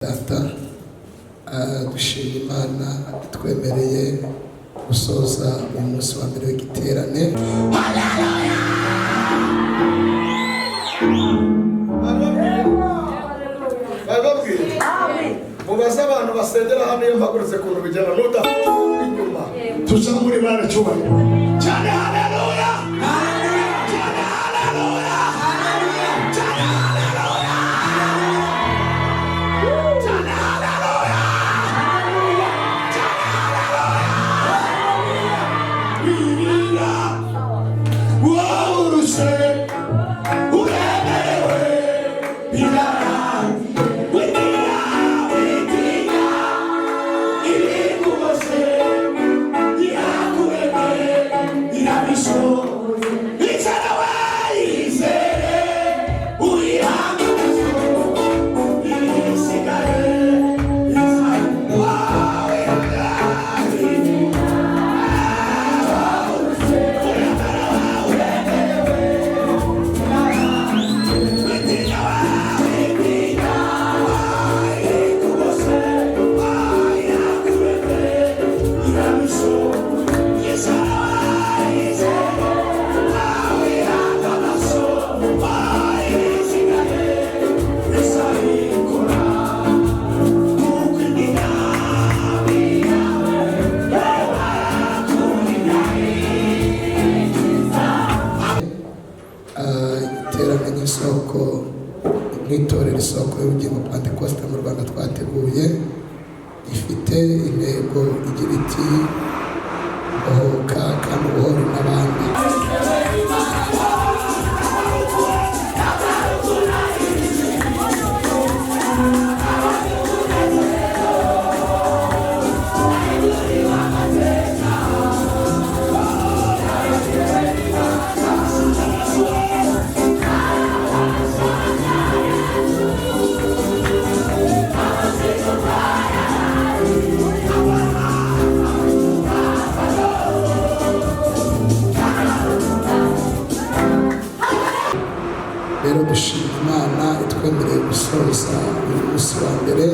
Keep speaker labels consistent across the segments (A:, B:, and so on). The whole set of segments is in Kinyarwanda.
A: Data dushima Imana twemereye gusoza umunsi wa mbere w'igiterane.
B: Mubaza abantu basengera hano iyo mpagurutse kuntu bijyana nuta inyuma tuzamura Imana cyubahiro cyane. Haleluya, cyane haleluya, cyane haleluya, cyane haleluya, cyane haleluya. Wirira wawuruse uremerewe birarangiye. Itorero isoko y'ubugingo Pentecoste mu Rwanda twateguye ifite intego igira iti ohoka kandi ubohore n'abandi. Rero dushima Imana itwemereye gusoza uyu munsi wa mbere.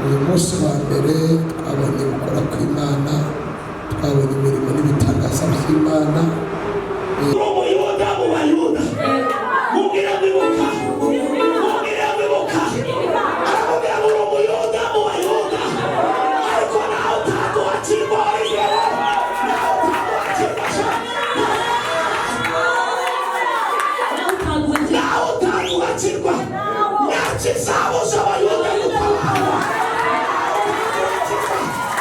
B: Uyu munsi wa mbere twabonye gukora kw'Imana, twabonye imirimo n'ibitangaza by'Imana. Umuyuda mu Bayuda mubwira bibuka, aramubwira ngo umuyuda mu Bayuda ariko nawe utaduhakirwa imbere, nawe utaduhakirwa ntakizabuza Abayuda gutabara,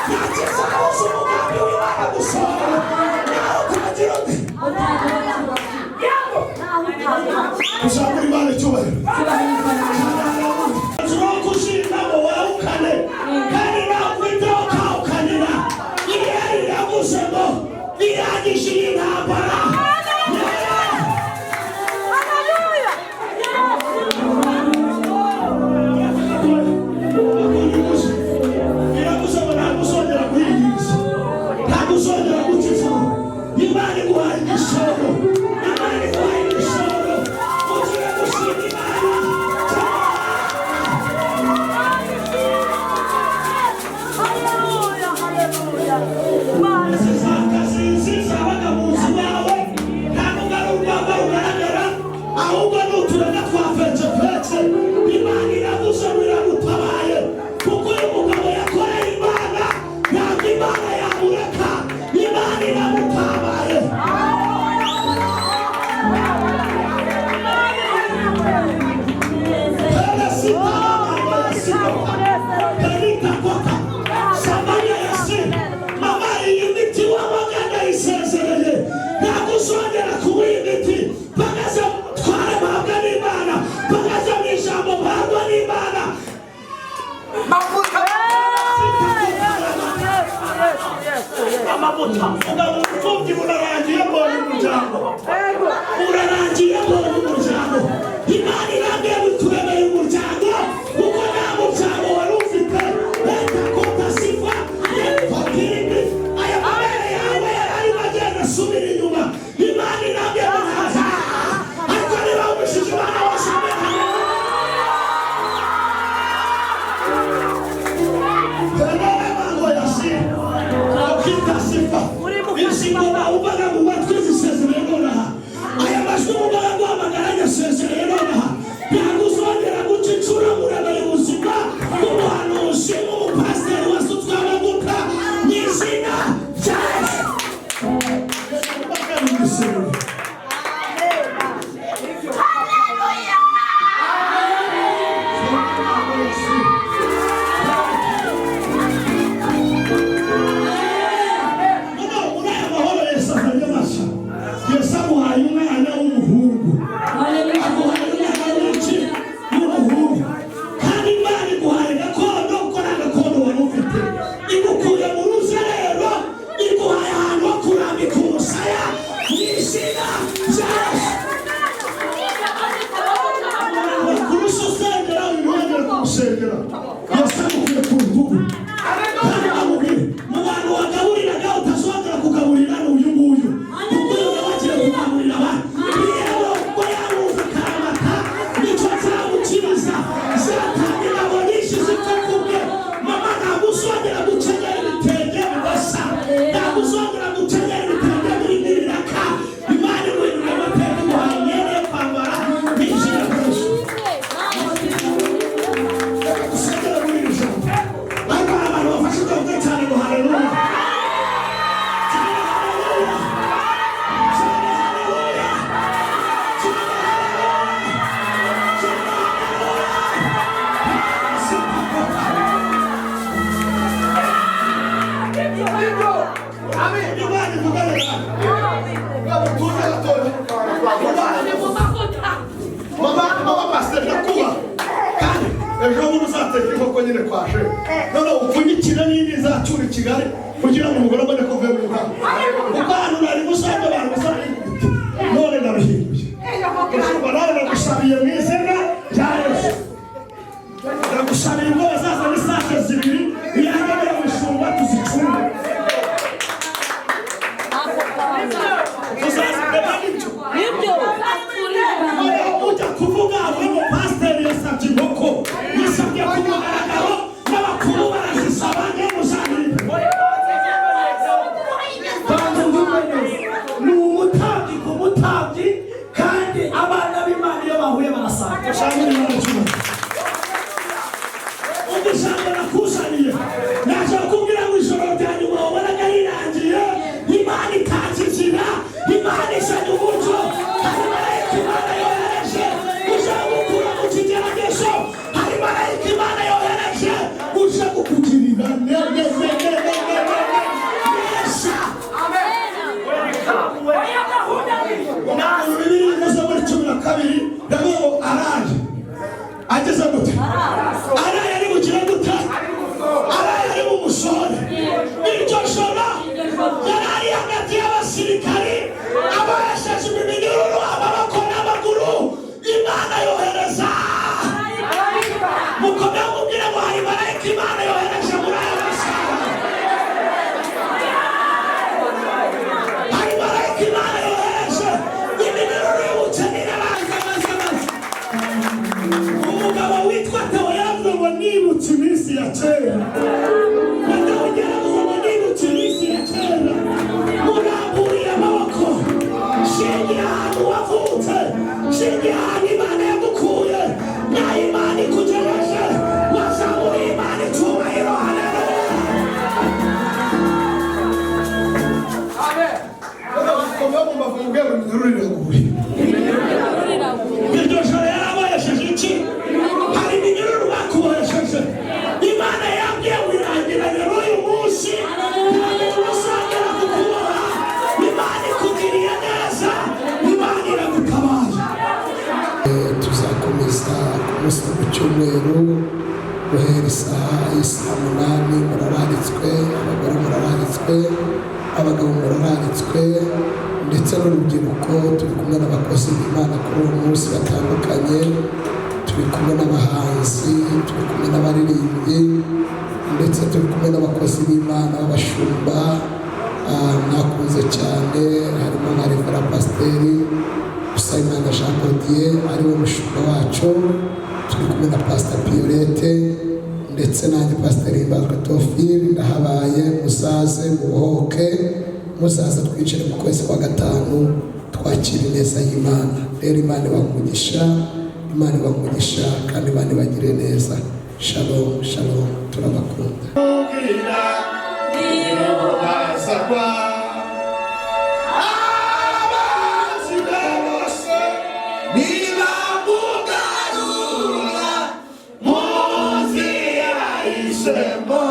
B: ntakizabuza umugambi w'Imana gusohora, nawe utagira uti kuzamura Imana icyubahiro. Turi kushimamo wawukane kandi nakwitaho kawukanira irari yavuze ngo irangije iyi ntambara. Imana irambye bituremeye umuryango kuko nta muryango wari ufite. Leta kota sifa fakirinde aya mabere yawe ari magenda subira inyuma. Imana irambye muhaza ariko niba ubishije Imana washamwe. ingoma uvaga mu matwi zisezereye nonaha aya majwi umugabo guhamagaranya asezereye nonaha ntabwo uzongera gucicura muremere ubuzima bw'umuhanuzi n'umupasiteri wasutswe amavuta mu izina rya Yesu.
A: Abagabo murararitswe ndetse n'urubyiruko turi kumwe n'abakozi b'Imana kuri uyu munsi batandukanye, turi kumwe n'abahanzi, turi kumwe n'abaririmbyi ndetse turi kumwe n'abakozi b'Imana b'abashumba mwakunze cyane, harimo nka Revera Pasiteri Usayimana Jean Claude ariwe mushumba wacu, turi kumwe na Pastor Piolette ndetse nanjye Pasiteri Himbazwa Theophile. Ndahabaye musaze mubohoke muzaza twicare mu kwezi kwa gatanu twakira ineza y'Imana. Rero Imana ibamugisha, Imana ibamugisha kandi Imana ibagire neza. Shalom shalom, turabakunda.
B: Niba mugarura mu nzira y'ishema